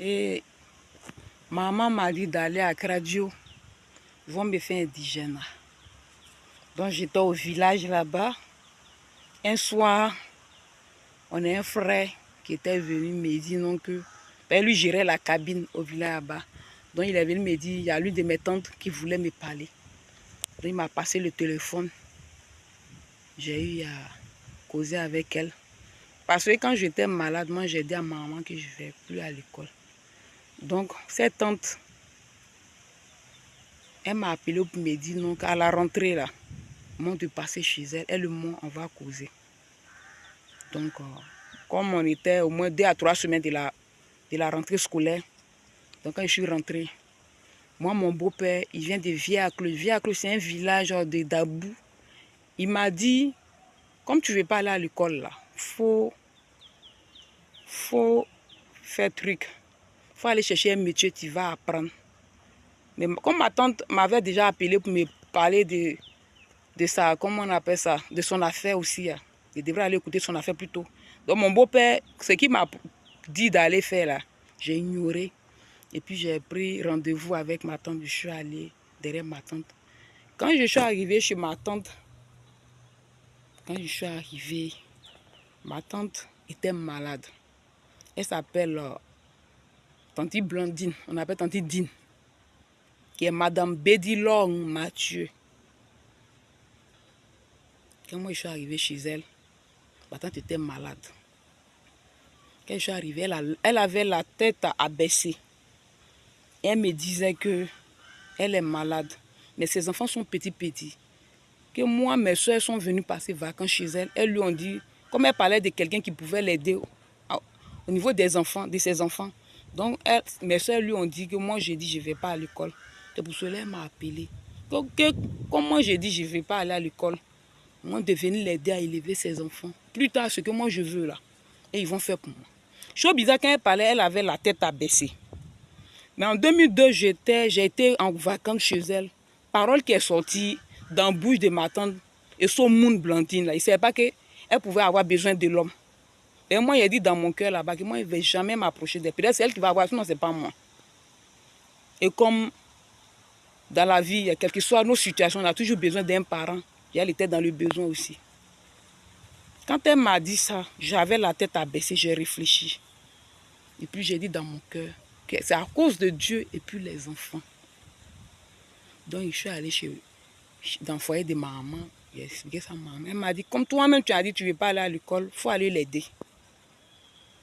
Et maman m'a dit d'aller à Kradio. Ils vont me faire indigène. Donc j'étais au village là-bas. Un soir, on a un frère qui était venu me dire non, que lui gérait la cabine au village là-bas. Donc il est venu me dire, il y a l'une de mes tantes qui voulait me parler. Donc il m'a passé le téléphone. J'ai eu à causer avec elle. Parce que quand j'étais malade, moi j'ai dit à maman que je ne vais plus à l'école. Donc cette tante, elle m'a appelé pour me dire non, qu'à la rentrée là, moi de passer chez elle, elle et moi on va causer. Donc comme on était au moins 2 à 3 semaines de la rentrée scolaire, donc quand je suis rentrée, moi mon beau-père, il vient de Viacleux. Viacleux c'est un village de Dabou. Il m'a dit, comme tu ne veux pas aller à l'école là, faut faire truc. Faut aller chercher un métier, tu vas apprendre. Mais comme ma tante m'avait déjà appelé pour me parler de ça, comment on appelle ça, de son affaire aussi. Je devrais aller écouter son affaire plus tôt. Donc mon beau-père, ce qu'il m'a dit d'aller faire là, j'ai ignoré. Et puis j'ai pris rendez-vous avec ma tante. Je suis allée derrière ma tante. Quand je suis arrivée chez ma tante, ma tante était malade. Elle s'appelle Tante Blandine, on appelle Tante Dine, qui est Madame Bédilong Mathieu. Quand moi je suis arrivée chez elle, ma tante était malade. Quand je suis arrivée, elle avait la tête abaissée. Et elle me disait que elle est malade. Mais ses enfants sont petits. Que moi, mes soeurs sont venues passer vacances chez elle. Elles lui ont dit, comme elle parlait de quelqu'un qui pouvait l'aider au niveau des enfants, de ses enfants. Donc mes soeurs lui ont dit que moi j'ai dit je ne vais pas à l'école. C'est pour cela qu'elle m'a appelé. Comme moi j'ai dit je ne vais pas aller à l'école, moi de venir l'aider à élever ses enfants. Plus tard, ce que moi je veux là. Et ils vont faire pour moi. Chose bizarre, quand elle parlait, elle avait la tête abaissée. Mais en 2002, j'ai été en vacances chez elle. Parole qui est sortie dans la bouche de ma tante et son monde Blandine. Là. Il ne savait pas qu'elle pouvait avoir besoin de l'homme. Et moi, il a dit dans mon cœur là-bas que moi, il ne vais jamais m'approcher d'elle. Peut-être c'est elle qui va avoir, sinon ce n'est pas moi. Et comme dans la vie, quelles que soient nos situations, on a toujours besoin d'un parent. Et elle était dans le besoin aussi. Quand elle m'a dit ça, j'avais la tête abaissée, j'ai réfléchi. Et puis j'ai dit dans mon cœur que c'est à cause de Dieu et puis les enfants. Donc je suis allée dans le foyer de ma maman. J'ai expliqué ça à ma maman. Elle m'a dit, comme toi-même tu as dit tu ne veux pas aller à l'école, il faut aller l'aider.